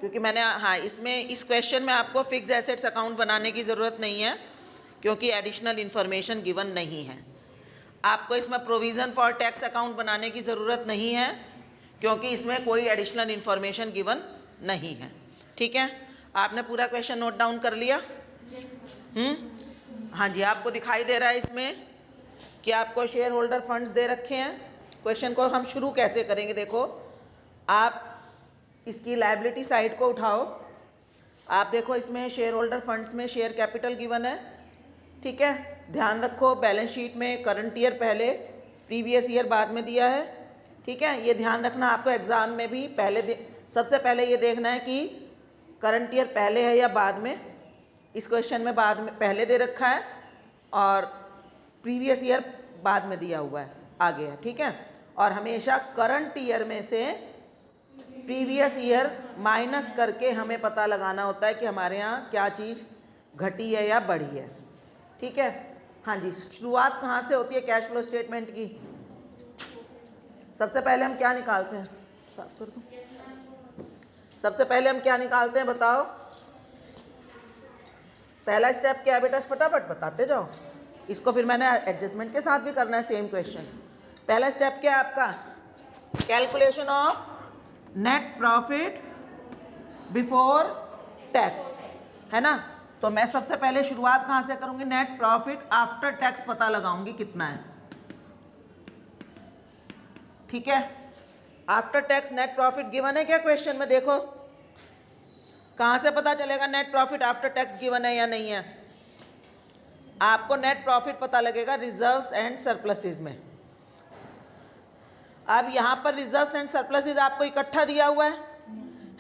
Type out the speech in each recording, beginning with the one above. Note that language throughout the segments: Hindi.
क्योंकि मैंने हाँ इसमें इस क्वेश्चन में आपको फिक्स एसेट्स अकाउंट बनाने की ज़रूरत नहीं है क्योंकि एडिशनल इन्फॉर्मेशन गिवन नहीं है। आपको इसमें प्रोविज़न फॉर टैक्स अकाउंट बनाने की ज़रूरत नहीं है क्योंकि इसमें कोई एडिशनल इन्फॉर्मेशन गिवन नहीं है। ठीक है, आपने पूरा क्वेश्चन नोट डाउन कर लिया? हाँ जी, आपको दिखाई दे रहा है इसमें कि आपको शेयर होल्डर फंड्स दे रखे हैं। क्वेश्चन को हम शुरू कैसे करेंगे, देखो आप इसकी लायबिलिटी साइड को उठाओ। आप देखो इसमें शेयर होल्डर फंड्स में शेयर कैपिटल गिवन है। ठीक है, ध्यान रखो बैलेंस शीट में करंट ईयर पहले, प्रीवियस ईयर बाद में दिया है। ठीक है, ये ध्यान रखना, आपको एग्जाम में भी सबसे पहले ये देखना है कि करंट ईयर पहले है या बाद में। इस क्वेश्चन में बाद में पहले दे रखा है और प्रीवियस ईयर बाद में दिया हुआ है, आगे है। ठीक है, और हमेशा करंट ईयर में से प्रीवियस ईयर माइनस करके हमें पता लगाना होता है कि हमारे यहाँ क्या चीज़ घटी है या बढ़ी है। ठीक है, हाँ जी, शुरुआत कहाँ से होती है कैश फ्लो स्टेटमेंट की? सबसे पहले हम क्या निकालते हैं? साफ कर दो। सबसे पहले हम क्या निकालते हैं बताओ? पहला स्टेप क्या है बेटा, फटाफट बताते जाओ। इसको फिर मैंने एडजस्टमेंट के साथ भी करना है सेम क्वेश्चन। पहला स्टेप क्या है आपका? Calculation of net profit before tax, है ना? तो मैं सबसे पहले शुरुआत कहाँ से करूँगी? नेट प्रॉफिट आफ्टर टैक्स पता लगाऊंगी कितना है। ठीक है, after tax net profit given है क्या क्वेश्चन में? देखो कहाँ से पता चलेगा net profit after tax given है या नहीं है? आपको नेट प्रॉफिट पता लगेगा रिजर्व्स एंड सरप्लसेस में। अब यहाँ पर रिजर्व्स एंड सरप्लसेस आपको इकट्ठा दिया हुआ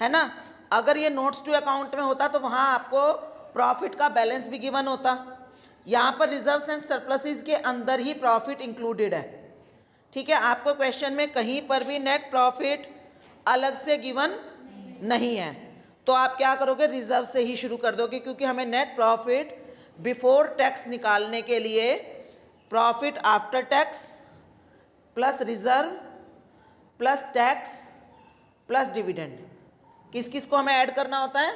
है ना? अगर ये नोट्स टू अकाउंट में होता तो वहाँ आपको प्रॉफिट का बैलेंस भी गिवन होता। यहाँ पर रिजर्व्स एंड सरप्लसेस के अंदर ही प्रॉफिट इंक्लूडेड है। ठीक है, आपको क्वेश्चन में कहीं पर भी नेट प्रॉफिट अलग से गिवन नहीं है, तो आप क्या करोगे? रिजर्व से ही शुरू कर दोगे, क्योंकि हमें नेट प्रॉफिट बिफोर टैक्स निकालने के लिए profit after tax plus reserve plus tax plus dividend, किस किस को हमें ऐड करना होता है?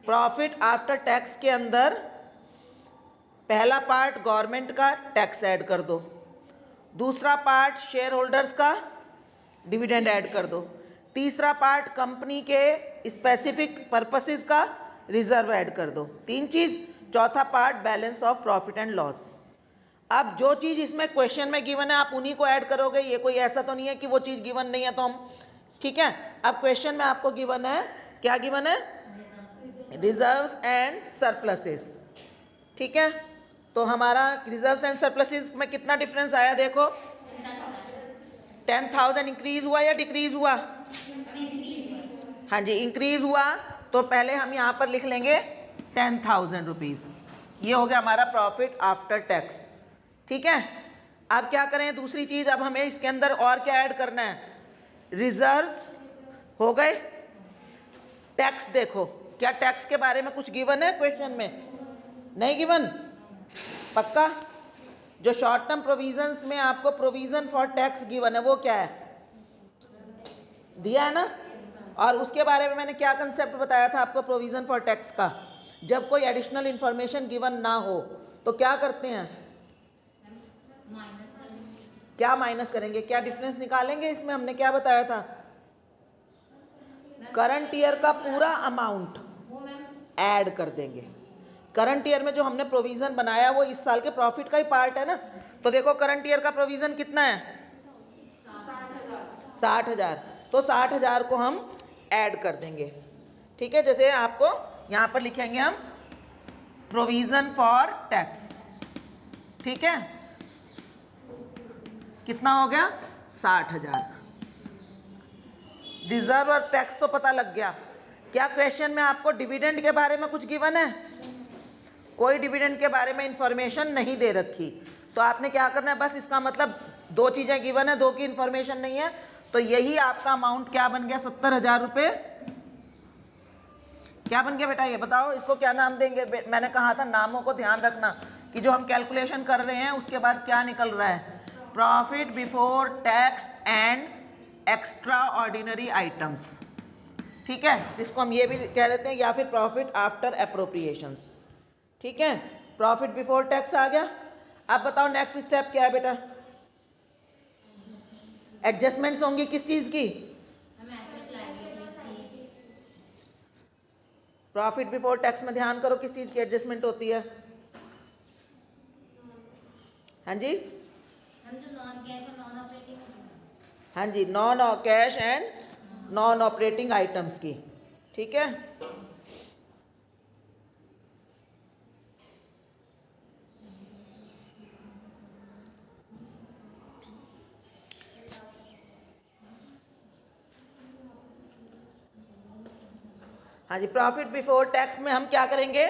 प्रॉफिट आफ्टर टैक्स के अंदर पहला पार्ट गवर्नमेंट का टैक्स ऐड कर दो, दूसरा पार्ट शेयर होल्डर्स का डिविडेंड ऐड कर दो, तीसरा पार्ट कंपनी के स्पेसिफिक पर्पसेस का रिजर्व ऐड कर दो, तीन चीज़, चौथा part balance of profit and loss. अब जो चीज़ इसमें क्वेश्चन में गिवन है आप उन्हीं को ऐड करोगे, ये कोई ऐसा तो नहीं है कि वो चीज़ गिवन नहीं है तो हम, ठीक है। अब क्वेश्चन में आपको गिवन है, क्या गिवन है? Reserves and surpluses. ठीक है, तो हमारा रिजर्व्स एंड सरप्लसेस में कितना डिफरेंस आया देखो, 10,000 इंक्रीज हुआ या डिक्रीज हुआ? हाँ जी, इंक्रीज हुआ, तो पहले हम यहाँ पर लिख लेंगे 10,000 रुपीज़। ये हो गया हमारा प्रॉफिट आफ्टर टैक्स। ठीक है, अब क्या करें दूसरी चीज़, अब हमें इसके अंदर और क्या ऐड करना है? रिजर्व्स हो गए, टैक्स देखो, क्या टैक्स के बारे में कुछ गिवन है क्वेश्चन में? नहीं गिवन, पक्का? जो शॉर्ट टर्म प्रोविजंस में आपको प्रोविजन फॉर टैक्स गिवन है वो क्या है? दिया है ना? और उसके बारे में मैंने क्या कंसेप्ट बताया था आपको प्रोविजन फॉर टैक्स का? जब कोई एडिशनल इंफॉर्मेशन गिवन ना हो तो क्या करते हैं? क्या माइनस करेंगे, क्या डिफरेंस निकालेंगे? इसमें हमने क्या बताया था? करंट ईयर का पूरा अमाउंट ऐड कर देंगे। करंट ईयर में जो हमने प्रोविजन बनाया वो इस साल के प्रॉफिट का ही पार्ट है ना। तो देखो करंट ईयर का प्रोविजन कितना है? 60,000, तो 60,000 को हम ऐड कर देंगे। ठीक है, जैसे आपको यहाँ पर लिखेंगे हम प्रोविजन फॉर टैक्स। ठीक है, कितना हो गया? 60,000। रिजर्व और टैक्स तो पता लग गया। क्या क्वेश्चन में आपको डिविडेंड के बारे में कुछ गिवन है? कोई डिविडेंड के बारे में इंफॉर्मेशन नहीं दे रखी, तो आपने क्या करना है? बस इसका मतलब दो चीज़ें गिवन है, दो की इंफॉर्मेशन नहीं है, तो यही आपका अमाउंट क्या बन गया? 70,000 रुपये। क्या बन गया बेटा, ये बताओ, इसको क्या नाम देंगे? मैंने कहा था नामों को ध्यान रखना कि जो हम कैलकुलेशन कर रहे हैं उसके बाद क्या निकल रहा है? Profit before tax and extra ordinary items. ठीक है, इसको हम ये भी कह देते हैं, या फिर प्रॉफिट आफ्टर अप्रोप्रिएशंस। ठीक है, प्रॉफिट बिफोर टैक्स आ गया। अब बताओ नेक्स्ट स्टेप क्या है बेटा? एडजस्टमेंट्स होंगी किस चीज की? प्रॉफिट बिफोर टैक्स में ध्यान करो किस चीज की एडजस्टमेंट होती है? हाँ जी, हाँ जी, non cash and non operating items की। ठीक है, हाँ जी, प्रॉफिट बिफोर टैक्स में हम क्या करेंगे?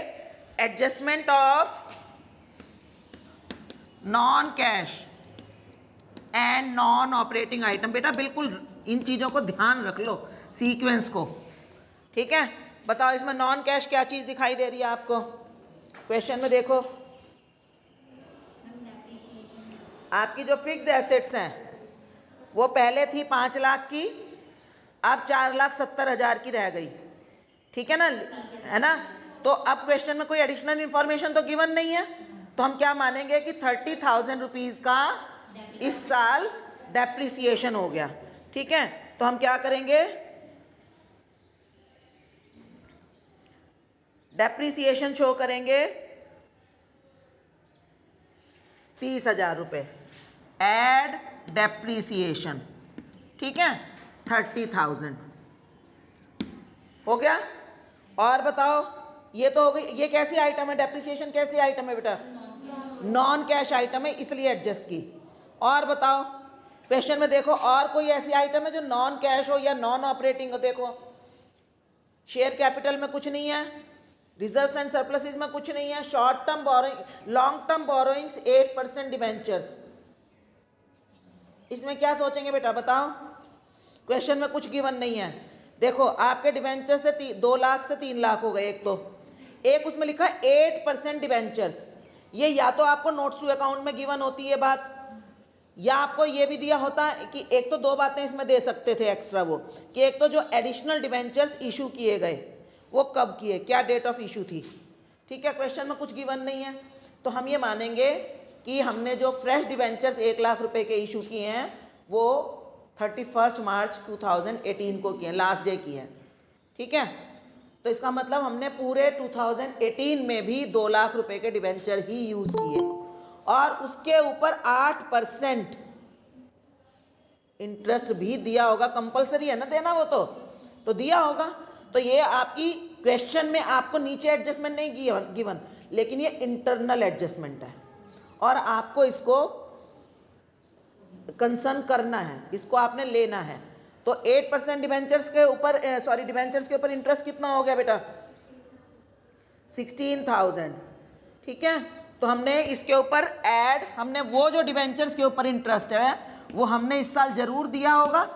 Adjustment of non cash and non operating item. बेटा बिल्कुल इन चीज़ों को ध्यान रख लो, सीक्वेंस को। ठीक है, बताओ इसमें नॉन कैश क्या चीज़ दिखाई दे रही है आपको? क्वेश्चन में देखो, आपकी जो फिक्स एसेट्स हैं वो पहले थी 5 लाख की, अब 4,70,000 की रह गई। ठीक है ना, है ना? तो अब क्वेश्चन में कोई एडिशनल इंफॉर्मेशन तो गिवन नहीं है, तो हम क्या मानेंगे कि 30,000 रुपीज़ का इस साल डेप्रिसिएशन हो गया। ठीक है, तो हम क्या करेंगे? डेप्रिसिएशन शो करेंगे 30,000 रुपये, एड डेप्रिसिएशन। ठीक है, 30,000 हो गया। और बताओ, ये तो हो गई, ये कैसी आइटम है? डेप्रिसिएशन कैसी आइटम है बेटा? नॉन कैश आइटम है, इसलिए एडजस्ट की। और बताओ क्वेश्चन में देखो, और कोई ऐसी आइटम है जो नॉन कैश हो या नॉन ऑपरेटिंग हो? देखो, शेयर कैपिटल में कुछ नहीं है, रिजर्व्स एंड सरप्लसेस में कुछ नहीं है, short term borrowing, long term borrowings 8% debentures, इसमें क्या सोचेंगे बेटा? बताओ, क्वेश्चन में कुछ गिवन नहीं है। देखो आपके डिबेंचर्स से 2 लाख से 3 लाख हो गए, एक उसमें लिखा 8% डिबेंचर्स। ये या तो आपको नोट्स टू अकाउंट में गिवन होती है बात, या आपको ये भी दिया होता कि एक तो 2 बातें इसमें दे सकते थे एक्स्ट्रा, वो कि एक तो जो एडिशनल डिबेंचर्स इशू किए गए वो कब किए, क्या डेट ऑफ इशू थी। ठीक है, क्वेश्चन में कुछ गिवन नहीं है, तो हम ये मानेंगे कि हमने जो फ्रेश डिबेंचर्स 1 लाख रुपए के इशू किए हैं वो 31 मार्च 2018 को किए हैं, लास्ट डे किए हैं। ठीक है, तो इसका मतलब हमने पूरे 2018 में भी 2 लाख रुपए के डिबेंचर ही यूज किए, और उसके ऊपर 8% इंटरेस्ट भी दिया होगा। कंपलसरी है ना देना, वो तो दिया होगा। तो ये आपकी क्वेश्चन में आपको नीचे एडजस्टमेंट नहीं गिवन, लेकिन ये इंटरनल एडजस्टमेंट है, और आपको इसको कंसर्न करना है, इसको आपने लेना है। तो 8% डिबेंचर्स के ऊपर, डिबेंचर्स के ऊपर इंटरेस्ट कितना हो गया बेटा? 16,000। ठीक है, तो हमने इसके ऊपर ऐड, हमने वो जो डिबेंचर्स के ऊपर इंटरेस्ट है वो हमने इस साल जरूर दिया होगा,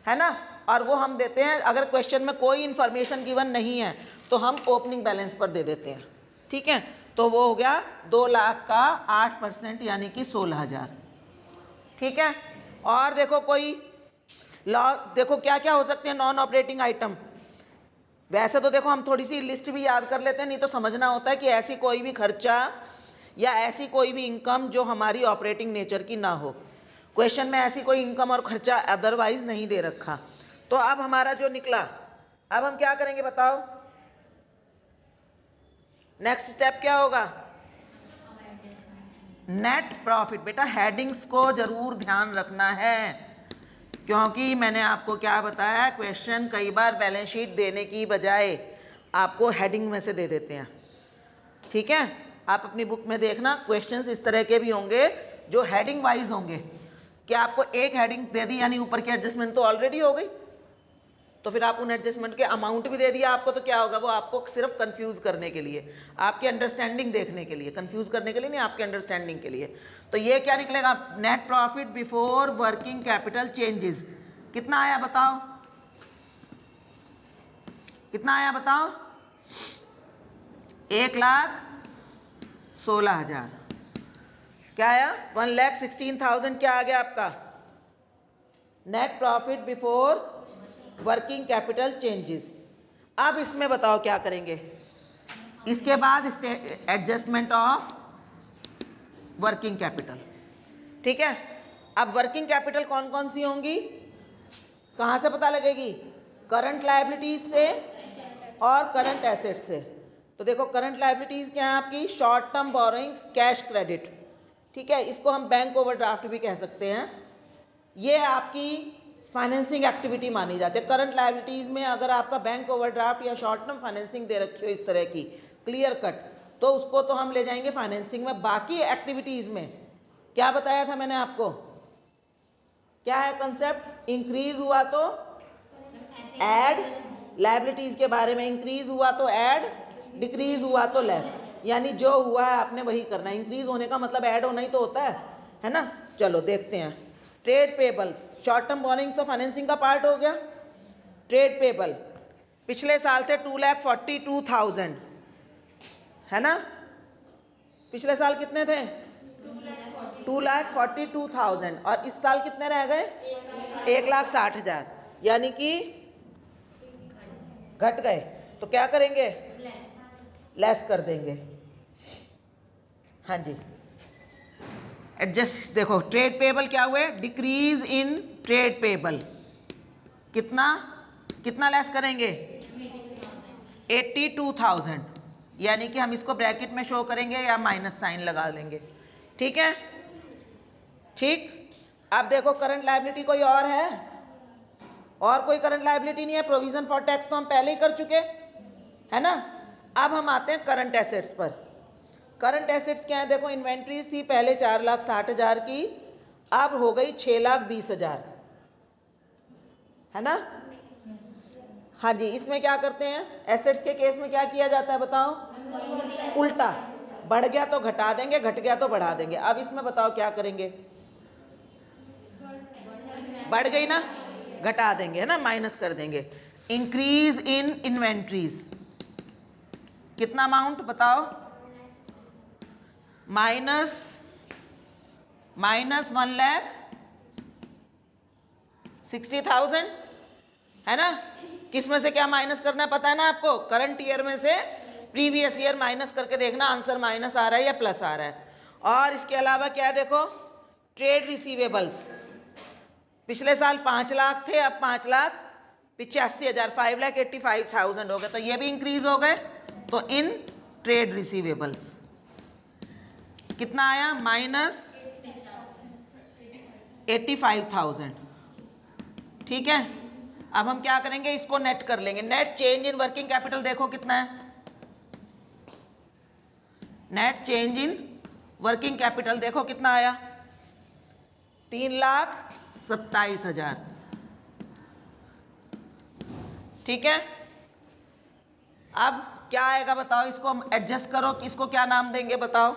है ना? और वो हम देते हैं, अगर क्वेश्चन में कोई इंफॉर्मेशन गिवन नहीं है तो हम ओपनिंग बैलेंस पर दे देते हैं। ठीक है, तो वो हो गया 2 लाख का 8% यानी कि 16,000। ठीक है, और देखो कोई लॉ, देखो क्या क्या हो सकते हैं नॉन ऑपरेटिंग आइटम। वैसे तो देखो हम थोड़ी सी लिस्ट भी याद कर लेते हैं, नहीं तो समझना होता है कि ऐसी कोई भी खर्चा या ऐसी कोई भी इनकम जो हमारी ऑपरेटिंग नेचर की ना हो। क्वेश्चन में ऐसी कोई इनकम और खर्चा अदरवाइज नहीं दे रखा। तो अब हमारा जो निकला, अब हम क्या करेंगे बताओ? नेक्स्ट स्टेप क्या होगा? Net profit. बेटा हेडिंग्स को जरूर ध्यान रखना है, क्योंकि मैंने आपको क्या बताया, क्वेश्चन कई बार बैलेंस शीट देने की बजाय आपको हेडिंग में से दे देते हैं। ठीक है, आप अपनी बुक में देखना, क्वेश्चंस इस तरह के भी होंगे जो हेडिंग वाइज होंगे, कि आपको एक हेडिंग दे दी यानी ऊपर की एडजस्टमेंट तो ऑलरेडी हो गई, तो फिर आप उन एडजस्टमेंट के अमाउंट भी दे दिया आपको, तो क्या होगा? वो आपको सिर्फ कंफ्यूज करने के लिए, आपकी अंडरस्टैंडिंग देखने के लिए, कंफ्यूज करने के लिए नहीं, आपके अंडरस्टैंडिंग के लिए। तो ये क्या निकलेगा? Net profit before working capital changes कितना आया बताओ? कितना आया बताओ? 1,16,000। क्या आया? 1,16,000 क्या आ गया आपका? Net profit before working capital changes. अब इसमें बताओ क्या करेंगे, इसके बाद एडजस्टमेंट ऑफ वर्किंग कैपिटल। ठीक है, अब वर्किंग कैपिटल कौन कौन सी होंगी, कहाँ से पता लगेगी, करंट लायबिलिटीज से और करंट एसेट से। तो देखो करंट लायबिलिटीज क्या है आपकी, short term borrowings, cash credit. ठीक है, इसको हम बैंक ओवरड्राफ्ट भी कह सकते हैं। ये आपकी फाइनेंसिंग एक्टिविटी मानी जाती है। करंट लायबिलिटीज में अगर आपका बैंक ओवरड्राफ्ट या शॉर्ट टर्म फाइनेंसिंग दे रखी हो इस तरह की क्लियर कट, तो उसको तो हम ले जाएंगे फाइनेंसिंग में। बाकी एक्टिविटीज में क्या बताया था मैंने आपको, क्या है कंसेप्ट, इंक्रीज हुआ तो ऐड, लायबिलिटीज के बारे में इंक्रीज हुआ तो ऐड, डिक्रीज हुआ तो लेस, यानी जो हुआ है आपने वही करना है। इंक्रीज होने का मतलब ऐड होना ही तो होता है ना। चलो देखते हैं, trade payables, short term borrowings तो फाइनेंसिंग का पार्ट हो गया। ट्रेड पेबल पिछले साल थे 2,42,000, है ना, पिछले साल कितने थे 2,42,000, और इस साल कितने रह गए 1,60,000, यानी कि घट गए। तो क्या करेंगे, लेस कर देंगे। हाँ जी, एडजस्ट। देखो ट्रेड पेबल क्या हुए, डिक्रीज इन ट्रेड पेबल, कितना कितना लेस करेंगे 82,000, यानी कि हम इसको ब्रैकेट में शो करेंगे या माइनस साइन लगा लेंगे। ठीक है, ठीक। अब देखो करंट लायबिलिटी कोई और है, और कोई करंट लायबिलिटी नहीं है। प्रोविजन फॉर टैक्स तो हम पहले ही कर चुके, है ना। अब हम आते हैं करंट एसेट्स पर। करंट एसेट्स क्या है, देखो इन्वेंट्रीज थी पहले 4,60,000 की, अब हो गई 6,20,000, है ना। हाँ जी, इसमें क्या करते हैं, एसेट्स के केस में क्या किया जाता है बताओ, उल्टा, बढ़ गया तो घटा देंगे, घट गया तो बढ़ा देंगे। अब इसमें बताओ क्या करेंगे, बढ़ गई ना, घटा देंगे, है ना, माइनस कर देंगे। इंक्रीज इन इन्वेंट्रीज, कितना अमाउंट बताओ, माइनस 1,60,000, है ना। किस में से क्या माइनस करना है पता है ना आपको, करंट ईयर में से प्रीवियस ईयर माइनस करके देखना आंसर माइनस आ रहा है या प्लस आ रहा है। और इसके अलावा क्या है, देखो ट्रेड रिसीवेबल्स, पिछले साल 5 लाख थे, अब 5,85,000, 5,85,000 हो गए, तो ये भी इंक्रीज हो गए। तो इन ट्रेड रिसीवेबल्स कितना आया, -85,000। ठीक है, अब हम क्या करेंगे, इसको नेट कर लेंगे। Net change in working capital देखो कितना है, net change in working capital देखो कितना आया, 3,27,000। ठीक है, अब क्या आएगा बताओ, इसको हम एडजस्ट करो कि इसको क्या नाम देंगे बताओ,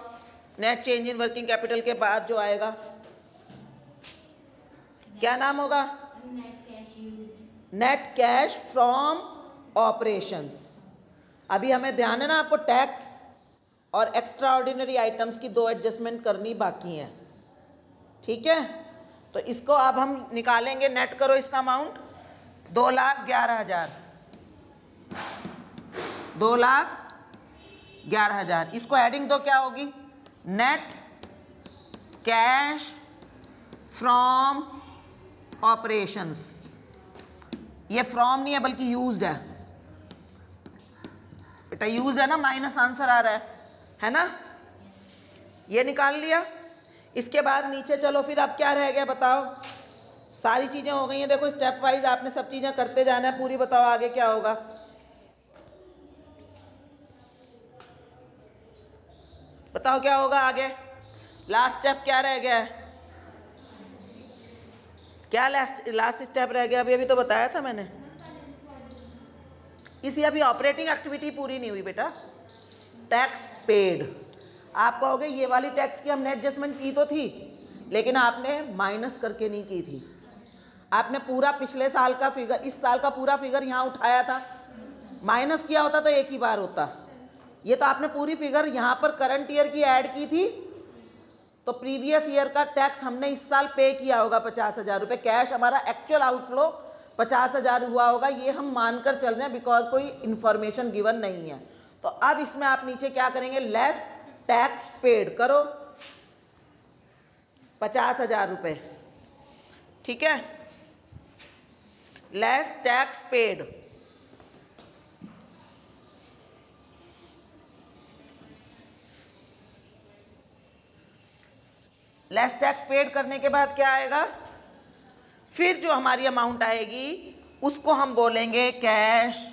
net change in working capital के बाद जो आएगा क्या नाम होगा, नेट कैश फ्रॉम ऑपरेशंस। अभी हमें ध्यान है ना आपको, टैक्स और एक्स्ट्रा ऑर्डिनरी आइटम्स की 2 एडजस्टमेंट करनी बाकी है। ठीक है, तो इसको अब हम निकालेंगे, नेट करो इसका अमाउंट 2,11,000, 2,11,000। इसको एडिंग तो क्या होगी, नेट कैश फ्रॉम ऑपरेशंस। ये फ्रॉम नहीं है बल्कि यूज्ड है बेटा, यूज है ना, माइनस आंसर आ रहा है ना। ये निकाल लिया। इसके बाद नीचे चलो, फिर अब क्या रह गया बताओ, सारी चीजें हो गई हैं। देखो स्टेप वाइज आपने सब चीजें करते जाना है पूरी। बताओ आगे क्या होगा, बताओ क्या होगा आगे, लास्ट स्टेप क्या रह गया है, क्या लास्ट स्टेप रह गया, अभी तो बताया था मैंने। इसी अभी ऑपरेटिंग एक्टिविटी पूरी नहीं हुई बेटा, टैक्स पेड। आप कहोगे ये वाली टैक्स की हमने एडजस्टमेंट की तो थी, लेकिन आपने माइनस करके नहीं की थी। आपने पूरा पिछले साल का फिगर, इस साल का पूरा फिगर यहाँ उठाया था, माइनस किया होता तो एक ही बार होता। ये तो आपने पूरी फिगर यहाँ पर करंट ईयर की ऐड की थी, तो प्रीवियस ईयर का टैक्स हमने इस साल पे किया होगा 50,000 रुपये। कैश हमारा एक्चुअल आउटफ्लो 50,000 हुआ होगा, ये हम मानकर चल रहे हैं बिकॉज कोई इंफॉर्मेशन गिवन नहीं है। तो अब इसमें आप नीचे क्या करेंगे, लेस टैक्स पेड करो 50,000 रुपये, ठीक है, less tax paid. Less tax paid करने के बाद क्या आएगा, फिर जो हमारी अमाउंट आएगी उसको हम बोलेंगे कैश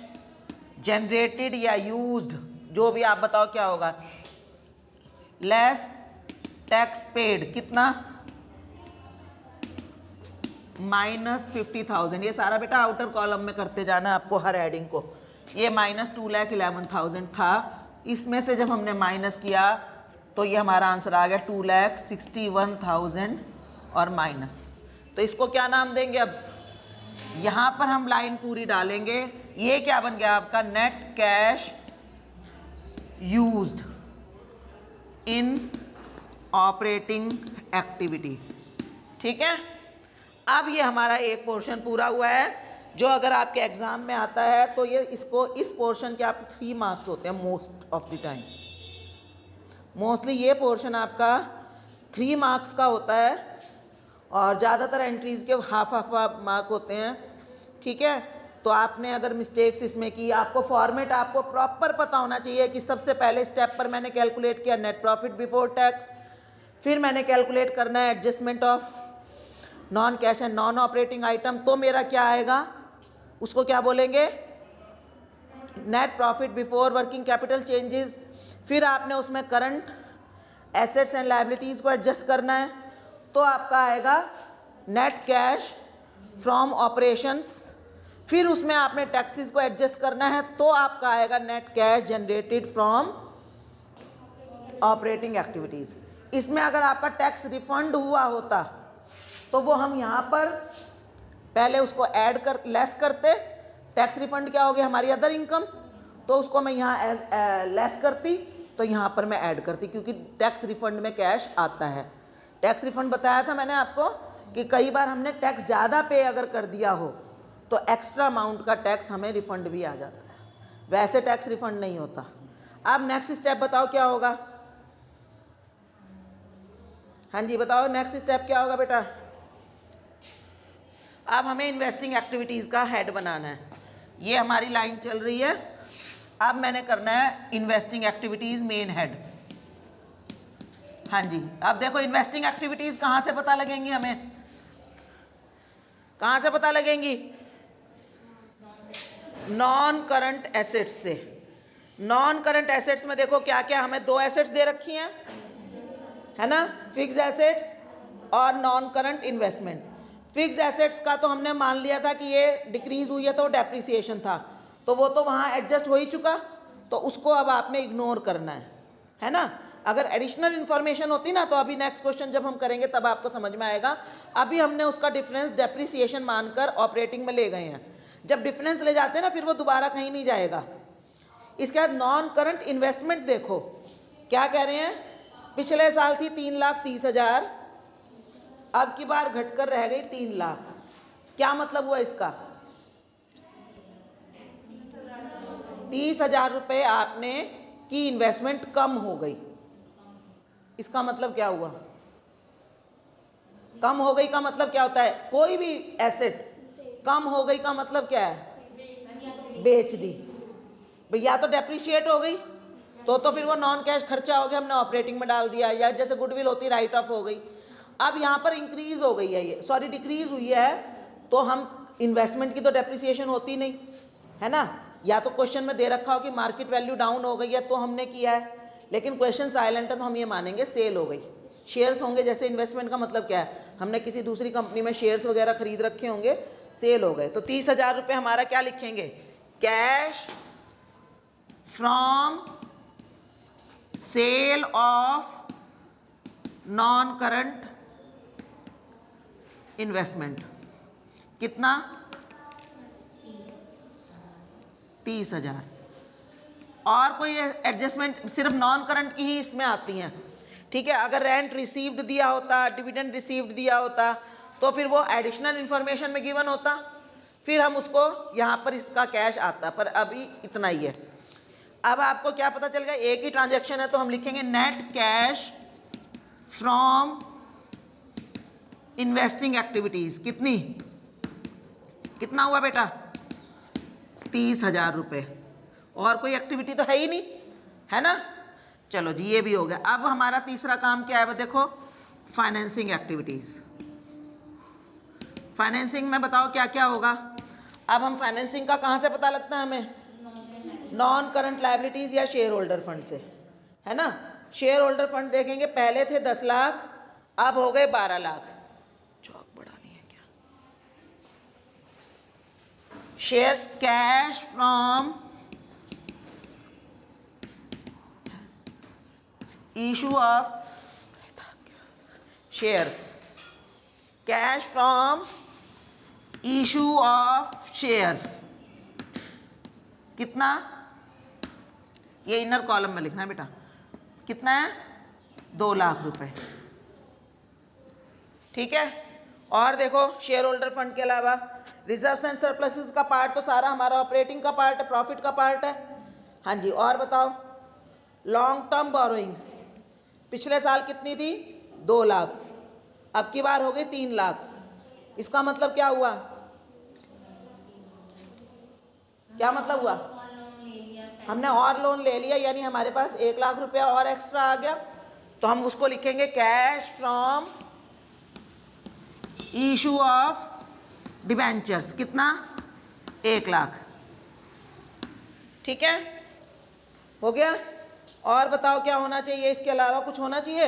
जनरेटेड या यूज्ड, जो भी आप बताओ क्या होगा, लेस टैक्स पेड कितना, -50,000। ये सारा बेटा आउटर कॉलम में करते जाना है आपको हर एडिंग को। ये -2,11,000 था, इसमें से जब हमने माइनस किया तो ये हमारा आंसर आ गया 2,61,000 और माइनस। तो इसको क्या नाम देंगे, अब यहाँ पर हम लाइन पूरी डालेंगे, ये क्या बन गया आपका, net cash used in operating activity, ठीक है। अब ये हमारा एक पोर्शन पूरा हुआ है, जो अगर आपके एग्जाम में आता है तो ये इसको, इस पोर्शन के आपको 3 मार्क्स होते हैं most of the time. Mostly ये पोर्शन आपका 3 मार्क्स का होता है और ज़्यादातर एंट्रीज के हाफ मार्क होते हैं, ठीक है। तो आपने अगर मिस्टेक्स इसमें की, आपको फॉर्मेट आपको प्रॉपर पता होना चाहिए कि सबसे पहले स्टेप पर मैंने कैलकुलेट किया नेट प्रॉफिट बिफोर टैक्स, फिर मैंने कैलकुलेट करना है adjustment of non cash and non operating item, तो मेरा क्या आएगा, उसको क्या बोलेंगे, net profit before working capital changes. फिर आपने उसमें करंट एसेट्स एंड लायबिलिटीज़ को एडजस्ट करना है, तो आपका आएगा नेट कैश फ्रॉम ऑपरेशंस। फिर उसमें आपने टैक्सेस को एडजस्ट करना है, तो आपका आएगा net cash generated from operating activities. इसमें अगर आपका टैक्स रिफंड हुआ होता तो वो हम यहाँ पर पहले उसको ऐड कर लेस करते, टैक्स रिफंड क्या हो गया हमारी अदर इनकम, तो उसको मैं यहाँ एज लेस करती, तो यहाँ पर मैं ऐड करती, क्योंकि टैक्स रिफंड में कैश आता है। टैक्स रिफंड बताया था मैंने आपको कि कई बार हमने टैक्स ज़्यादा पे अगर कर दिया हो तो एक्स्ट्रा अमाउंट का टैक्स हमें रिफंड भी आ जाता है, वैसे टैक्स रिफंड नहीं होता। अब नेक्स्ट स्टेप बताओ क्या होगा, हाँ जी बताओ नेक्स्ट स्टेप क्या होगा बेटा। अब हमें इन्वेस्टिंग एक्टिविटीज़ का हेड बनाना है, ये हमारी लाइन चल रही है। अब मैंने करना है इन्वेस्टिंग एक्टिविटीज़ मेन हेड। हाँ जी, अब देखो इन्वेस्टिंग एक्टिविटीज़ कहाँ से पता लगेंगी, हमें कहाँ से पता लगेंगी, नॉन करंट एसेट्स से। नॉन करंट एसेट्स में देखो क्या क्या हमें 2 एसेट्स दे रखी हैं, है ना, फिक्स एसेट्स और non current investment. Fix assets का तो हमने मान लिया था कि ये डिक्रीज हुई है तो डेप्रिसिएशन था, तो वो तो वहाँ एडजस्ट हो ही चुका, तो उसको अब आपने इग्नोर करना है ना। अगर एडिशनल इन्फॉर्मेशन होती ना तो अभी नेक्स्ट क्वेश्चन जब हम करेंगे तब आपको समझ में आएगा। अभी हमने उसका डिफरेंस डेप्रिसिएशन मानकर ऑपरेटिंग में ले गए हैं, जब डिफरेंस ले जाते हैं ना फिर वो दोबारा कहीं नहीं जाएगा। इसके बाद नॉन करंट इन्वेस्टमेंट देखो क्या कह रहे हैं, पिछले साल थी 3,30,000, अब की बार घटकर रह गई 3 लाख। क्या मतलब हुआ इसका, 30,000 रुपये आपने की इन्वेस्टमेंट कम हो गई, इसका मतलब क्या हुआ, कम हो गई का मतलब क्या होता है, कोई भी एसेट कम हो गई का मतलब क्या है, बेच दी भैया, तो डेप्रिशिएट हो गई, तो फिर वो नॉन कैश खर्चा हो गया, हमने ऑपरेटिंग में डाल दिया, या जैसे गुडविल होती राइट ऑफ हो गई। अब यहाँ पर इंक्रीज हो गई है, ये सॉरी डिक्रीज हुई है, तो हम इन्वेस्टमेंट की तो डेप्रिसिएशन होती नहीं है ना, या तो क्वेश्चन में दे रखा हो कि मार्केट वैल्यू डाउन हो गई है तो हमने किया है, लेकिन क्वेश्चन साइलेंट है तो हम ये मानेंगे सेल हो गई। शेयर्स होंगे, जैसे इन्वेस्टमेंट का मतलब क्या है, हमने किसी दूसरी कंपनी में शेयर्स वगैरह खरीद रखे होंगे, सेल हो गए, तो 30,000 रुपये हमारा क्या लिखेंगे, cash from sale of non current investment, कितना 30,000। और कोई एडजस्टमेंट सिर्फ नॉन करंट की ही इसमें आती हैं, ठीक है। अगर रेंट रिसीव्ड दिया होता, डिविडेंड रिसीव्ड दिया होता, तो फिर वो एडिशनल इंफॉर्मेशन में गिवन होता, फिर हम उसको यहाँ पर इसका कैश आता, पर अभी इतना ही है। अब आपको क्या पता चल गया, एक ही ट्रांजैक्शन है तो हम लिखेंगे net cash from investing activities. कितना हुआ बेटा? 30,000 रुपये। और कोई एक्टिविटी तो है ही नहीं, है ना। चलो जी, ये भी हो गया। अब हमारा तीसरा काम क्या है, देखो, फाइनेंसिंग एक्टिविटीज। फाइनेंसिंग में बताओ क्या क्या होगा। अब हम फाइनेंसिंग का कहाँ से पता लगता है हमें? नॉन करंट लायबिलिटीज या शेयर होल्डर फंड से, है ना। शेयर होल्डर फंड देखेंगे, पहले थे 10 लाख, अब हो गए 12 लाख। चौक बढ़ानी है क्या? Share cash from issue of shares, cash from issue of shares. कितना? ये इनर कॉलम में लिखना है बेटा। कितना है? 2 लाख रुपए। ठीक है। और देखो, शेयर होल्डर फंड के अलावा रिजर्व्स एंड सरप्लसेस का पार्ट तो सारा हमारा ऑपरेटिंग का पार्ट है, प्रॉफिट का पार्ट है। हाँ जी। और बताओ, लॉन्ग टर्म बोरोइंग्स पिछले साल कितनी थी? 2 लाख, अब की बार हो गई 3 लाख। इसका मतलब क्या हुआ? क्या मतलब हुआ? हमने और लोन ले लिया, यानी हमारे पास 1 लाख रुपया और एक्स्ट्रा आ गया। तो हम उसको लिखेंगे cash from issue of debentures. कितना? 1 लाख। ठीक है, हो गया। और बताओ क्या होना चाहिए, इसके अलावा कुछ होना चाहिए?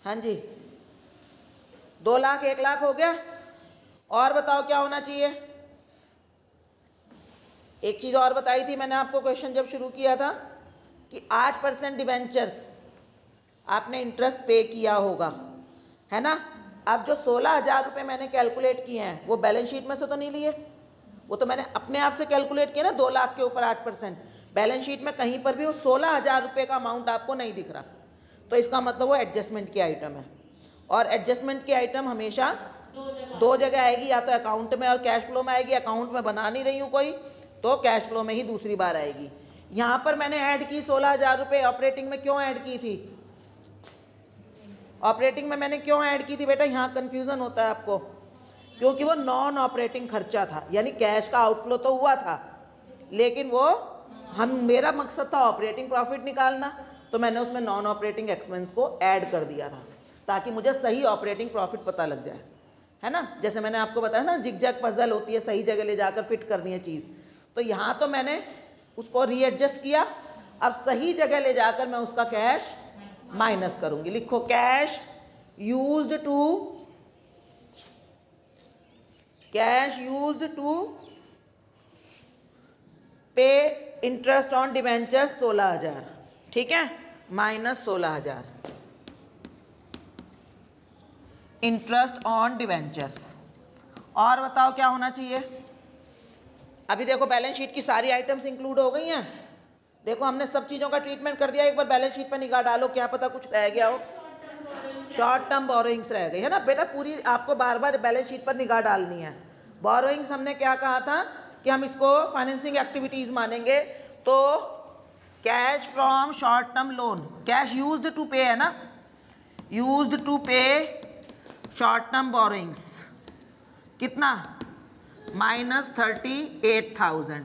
हाँ जी, 2 लाख 1 लाख हो गया। और बताओ क्या होना चाहिए? एक चीज और बताई थी मैंने आपको क्वेश्चन जब शुरू किया था कि 8% डिबेंचर्स आपने इंटरेस्ट पे किया होगा, है ना। अब जो 16,000 रुपये मैंने कैलकुलेट किए हैं वो बैलेंस शीट में से तो नहीं लिए, वो तो मैंने अपने आप से कैलकुलेट किया ना। 2 लाख के ऊपर 8%, बैलेंस शीट में कहीं पर भी वो 16,000 रुपये का अमाउंट आपको नहीं दिख रहा, तो इसका मतलब वो एडजस्टमेंट की आइटम है। और एडजस्टमेंट की आइटम हमेशा 2 जगह आएगी, या तो अकाउंट में और कैश फ्लो में आएगी। अकाउंट में बना नहीं रही हूँ कोई, तो कैश फ्लो में ही दूसरी बार आएगी। यहाँ पर मैंने ऐड की 16,000 रुपये। ऑपरेटिंग में क्यों ऐड की थी? ऑपरेटिंग में मैंने क्यों ऐड की थी बेटा? यहाँ कन्फ्यूज़न होता है आपको, क्योंकि वो नॉन ऑपरेटिंग खर्चा था, यानी कैश का आउटफ्लो तो हुआ था, लेकिन वो मेरा मकसद था ऑपरेटिंग प्रॉफिट निकालना, तो मैंने उसमें नॉन ऑपरेटिंग एक्सपेंस को ऐड कर दिया था ताकि मुझे सही ऑपरेटिंग प्रॉफिट पता लग जाए, है ना। जैसे मैंने आपको बताया ना, जिगजैग पजल होती है, सही जगह ले जाकर फिट करनी है चीज़। तो यहाँ तो मैंने उसको रीएडजस्ट किया, अब सही जगह ले जाकर मैं उसका कैश माइनस करूंगी। लिखो, कैश यूज्ड टू पे इंटरेस्ट ऑन डिबेंचर्स 16,000, ठीक है, माइनस 16,000 इंटरेस्ट ऑन डिबेंचर्स। और बताओ क्या होना चाहिए? अभी देखो, बैलेंस शीट की सारी आइटम्स इंक्लूड हो गई हैं। देखो, हमने सब चीज़ों का ट्रीटमेंट कर दिया। एक बार बैलेंस शीट पर निगाह डालो, क्या पता कुछ रह गया हो। शॉर्ट टर्म बोरोइंग्स रह गई, है ना बेटा। पूरी आपको बार बार बैलेंस शीट पर निगाह डालनी है। बोरोइंग्स हमने क्या कहा था कि हम इसको फाइनेंसिंग एक्टिविटीज़ मानेंगे, तो cash from short term loan, cash used to pay, है ना, used to pay short term borrowings. कितना? -38,000।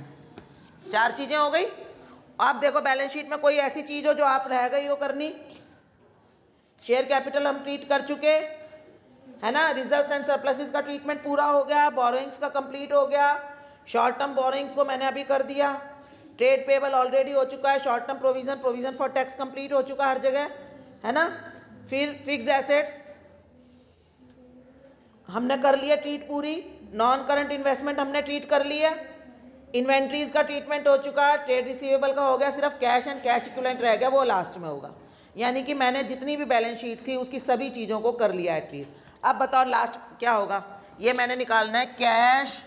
4 चीज़ें हो गई। अब देखो, बैलेंस शीट में कोई ऐसी चीज़ हो जो आप रह गई हो करनी। शेयर कैपिटल हम ट्रीट कर चुके, है ना। रिजर्व्स एंड सरप्लसेस का ट्रीटमेंट पूरा हो गया। बोरोइंग्स का कंप्लीट हो गया। शॉर्ट टर्म बोरोइंग्स को मैंने अभी कर दिया। ट्रेड पेबल ऑलरेडी हो चुका है। Short term provision for tax complete हो चुका हर जगह, है ना। फिर फिक्स एसेट्स हमने कर लिया ट्रीट पूरी। नॉन करंट इन्वेस्टमेंट हमने ट्रीट कर लिया। इन्वेंट्रीज का ट्रीटमेंट हो चुका। ट्रेड रिसीवेबल का हो गया। सिर्फ कैश एंड कैश इक्विवेलेंट रह गया, वो लास्ट में होगा। यानी कि मैंने जितनी भी बैलेंस शीट थी उसकी सभी चीज़ों को कर लिया है ट्रीट। अब बताओ लास्ट क्या होगा? ये मैंने निकालना है कैश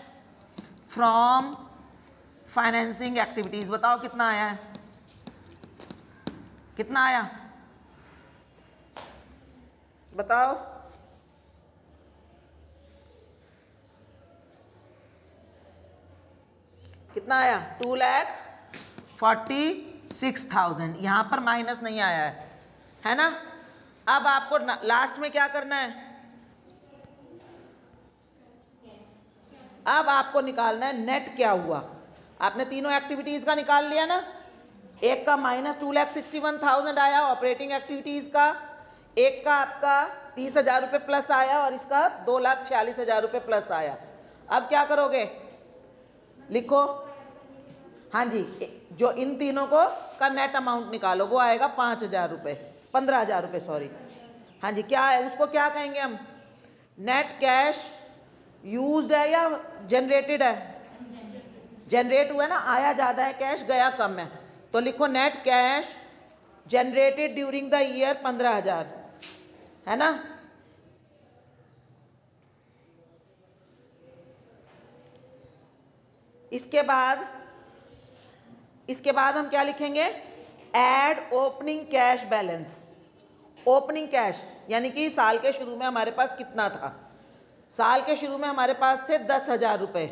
फ्रॉम फाइनेंसिंग एक्टिविटीज। बताओ कितना आया है? कितना आया बताओ? कितना आया 2,46,000, यहाँ पर माइनस नहीं आया है ना। अब आपको लास्ट में क्या करना है, अब आपको निकालना है नेट क्या हुआ। आपने तीनों एक्टिविटीज का निकाल लिया ना, एक का -2,61,000 आया ऑपरेटिंग एक्टिविटीज का, एक का आपका 30,000 रुपये प्लस आया और इसका 2,46,000 रुपये प्लस आया। अब क्या करोगे, लिखो, हाँ जी, जो इन तीनों को का नेट अमाउंट निकालो, वो आएगा 5,000 रुपये, 15,000 रुपये सॉरी। हाँ जी, क्या है उसको, क्या कहेंगे हम, नेट कैश यूज्ड है या जनरेटेड है, जनरेट हुआ है ना, आया ज़्यादा है कैश, गया कम है, तो लिखो net cash generated during the year 15,000, है ना। इसके बाद हम क्या लिखेंगे, add opening cash balance. Opening cash यानी कि साल के शुरू में हमारे पास कितना था, साल के शुरू में हमारे पास थे 10,000 रुपये,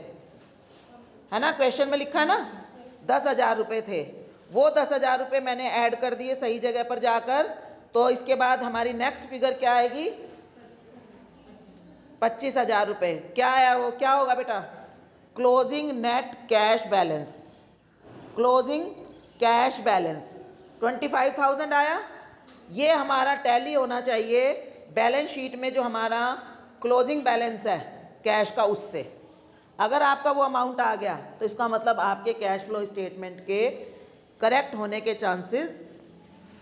है ना, क्वेश्चन में लिखा है ना 10,000 रुपये थे, वो 10,000 रुपये मैंने ऐड कर दिए सही जगह पर जाकर। तो इसके बाद हमारी नेक्स्ट फिगर क्या आएगी, 25,000 रुपये। क्या आया वो, क्या होगा बेटा, closing net cash balance, closing cash balance 25,000 आया। ये हमारा टैली होना चाहिए बैलेंस शीट में जो हमारा क्लोजिंग बैलेंस है कैश का, उससे अगर आपका वो अमाउंट आ गया तो इसका मतलब आपके कैश फ्लो स्टेटमेंट के करेक्ट होने के चांसेस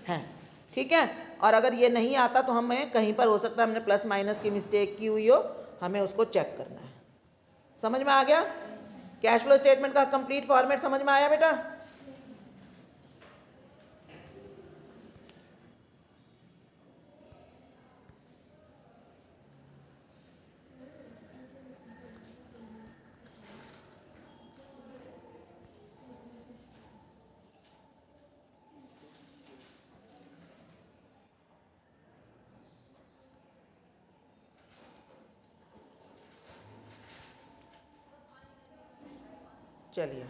हैं, ठीक है। और अगर ये नहीं आता तो हमें कहीं पर हो सकता है हमने प्लस माइनस की मिस्टेक की हुई हो, हमें उसको चेक करना है। समझ में आ गया, कैश फ्लो स्टेटमेंट का कंप्लीट फॉर्मेट समझ में आया बेटा। चलिए।